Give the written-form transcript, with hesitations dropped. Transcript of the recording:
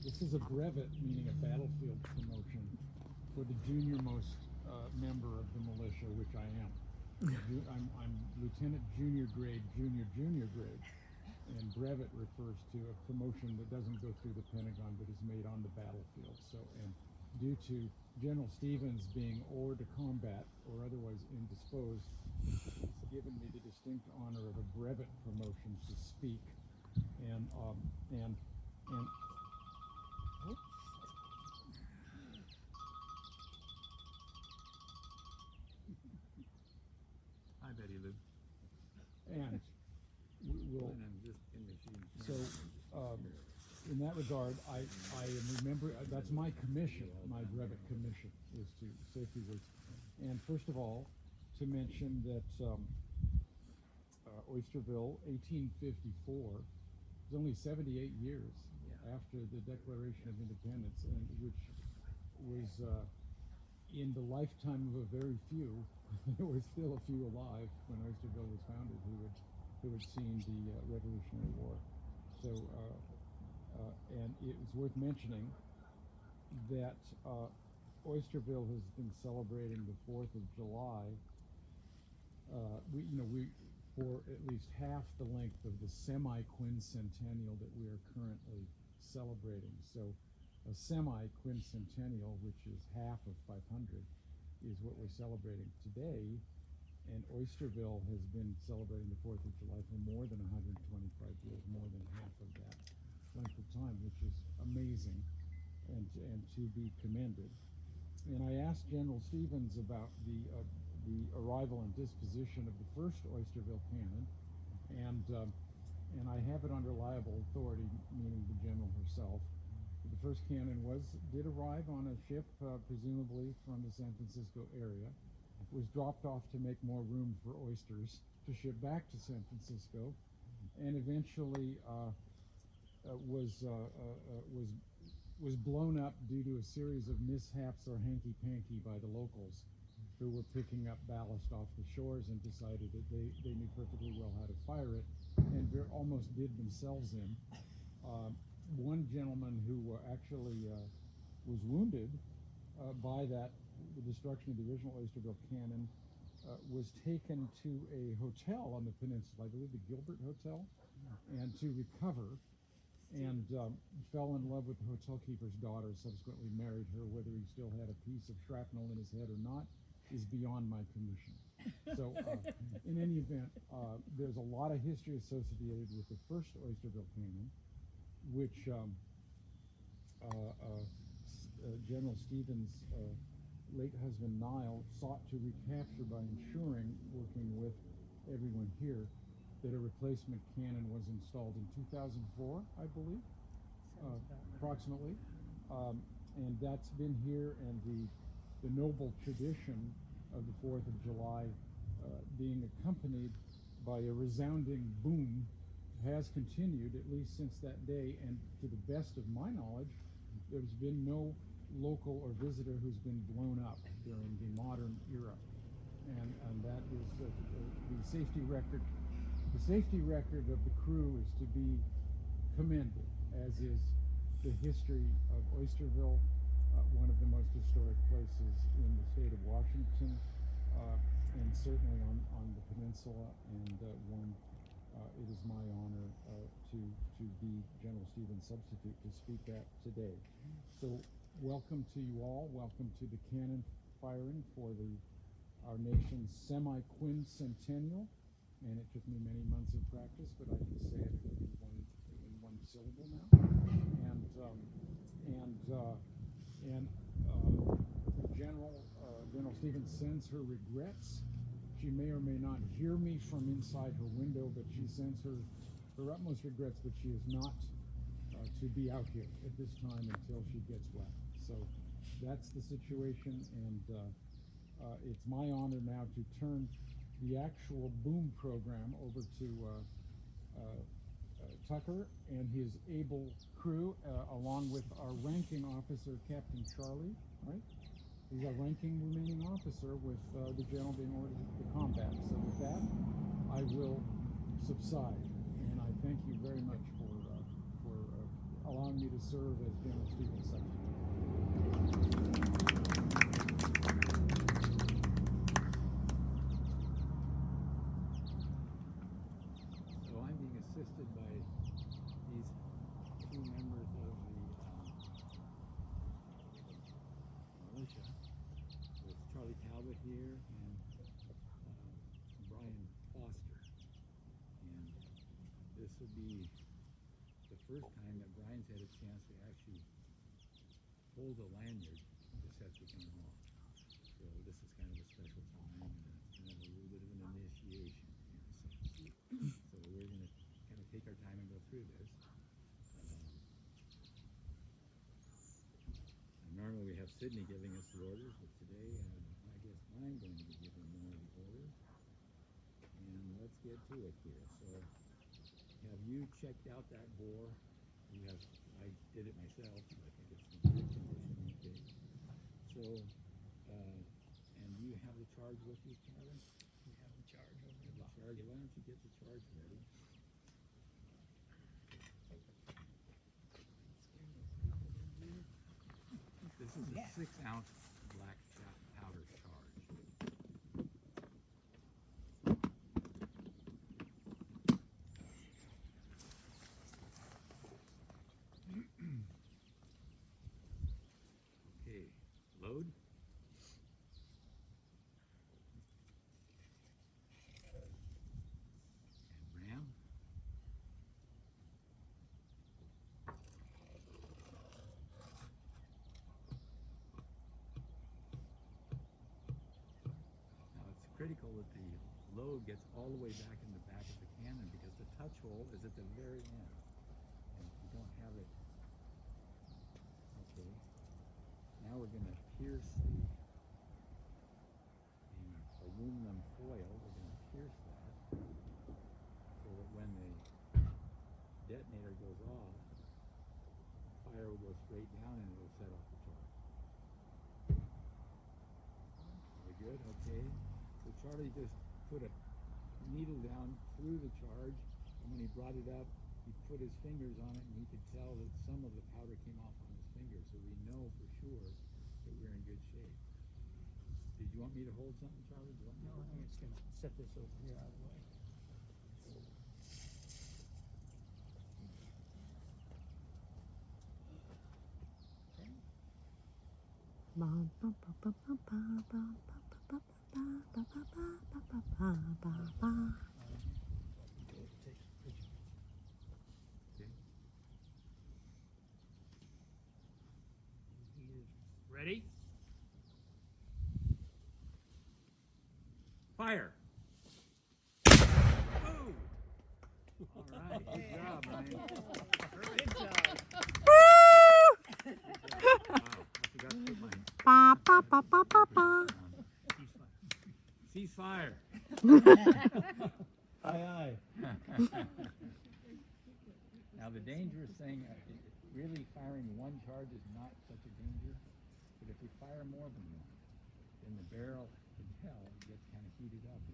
This is a brevet, meaning a battlefield promotion, for the junior-most member of the militia, which I am. I'm lieutenant junior grade, junior grade, and brevet refers to a promotion that doesn't go through the Pentagon but is made on the battlefield. So, and due to General Stevens being hors de combat or otherwise indisposed, he's given me the distinct honor of a brevet promotion to speak, and Hi, Betty Lou. and we'll. So, in that regard, I remember that's my commission, my brevet commission is to safety works. And first of all, to mention that Oysterville, 1854, is only 78 years after the Declaration of Independence, and which was in the lifetime of a very few. There were still a few alive when Oysterville was founded who had seen the Revolutionary War. So, and it was worth mentioning that Oysterville has been celebrating the 4th of July. We for at least half the length of the semi-quincentennial that we are currently celebrating. So, a semi-quincentennial, which is half of 500, is what we're celebrating today. And Oysterville has been celebrating the 4th of July for more than 125 years, more than half of that length of time, which is amazing and to be commended. And I asked General Stevens about the arrival and disposition of the first Oysterville cannon, and I have it on reliable authority, meaning the general herself. The first cannon did arrive on a ship, presumably from the San Francisco area. It was dropped off to make more room for oysters to ship back to San Francisco, and eventually was blown up due to a series of mishaps or hanky-panky by the locals, who were picking up ballast off the shores and decided that they knew perfectly well how to fire it, and almost did themselves in. One gentleman who actually was wounded by the destruction of the original Oysterville cannon was taken to a hotel on the peninsula, I believe the Gilbert Hotel, and to recover, and fell in love with the hotel keeper's daughter, subsequently married her. Whether he still had a piece of shrapnel in his head or not is beyond my commission. So in any event, there's a lot of history associated with the first Oysterville cannon, which General Stevens' late husband Niall sought to recapture by ensuring, working with everyone here, that a replacement cannon was installed in 2004, I believe, approximately. And that's been here, and the noble tradition of the 4th of July being accompanied by a resounding boom has continued, at least since that day, and to the best of my knowledge, there's been no local or visitor who's been blown up during the modern era. And that is the safety record. The safety record of the crew is to be commended, as is the history of Oysterville, one of the most historic places in the state of Washington, and certainly on the peninsula, and one it is my honor to be General Stevens' substitute to speak at today. So welcome to you all. Welcome to the cannon firing for our nation's semi-quincentennial. And it took me many months of practice, but I can say it in one syllable now. General Stevens sends her regrets. She may or may not hear me from inside her window, but she sends her utmost regrets that she is not to be out here at this time until she gets well. So that's the situation, and it's my honor now to turn the actual boom program over to Tucker and his able crew, along with our ranking officer, Captain Charlie, right? He's our ranking remaining officer, with the general being ordered to combat. So with that, I will subside, and I thank you very much for allowing me to serve as General Stevens' substitute. So I'm being assisted by these two members of the militia, with Charlie Talbot here and Brian Foster. And this will be the first time that Brian's had a chance to actually hold a lanyard to set the gun off. So this is kind of a special time, and it's kind of a little bit of an initiation in a sense. So we're going to kind of take our time and go through this. Normally we have Sydney giving us the orders, but today I guess I'm going to be giving more of the orders. And let's get to it here. So have you checked out that bore? I did it myself. I think it's in good condition. Okay. So, and do you have the charge with you, Charlie? We have the charge over the box. Why don't you get the charge ready? This is a 6-ounce black powder charge. Okay, load. And ram. Critical that the load gets all the way back in the back of the cannon, because the touch hole is at the very end, and if you don't have it, okay, now we're going to pierce the aluminum foil. We're going to pierce that so that when the detonator goes off, the fire will go straight down and it will set off the charge. Are we good? Okay. So Charlie just put a needle down through the charge, and when he brought it up, he put his fingers on it, and he could tell that some of the powder came off on his fingers, so we know for sure that we're in good shape. Did you want me to hold something, Charlie? Do you want me No, I'm just going to set this over here out of the way. Ready? Fire! All right, good job, Ryan. Good job. Wow, I forgot to put mine. Ceasefire. Aye, aye. Now the dangerous thing, really firing one charge is not such a danger, but if we fire more than one, then the barrel, you can tell, it gets kind of heated up.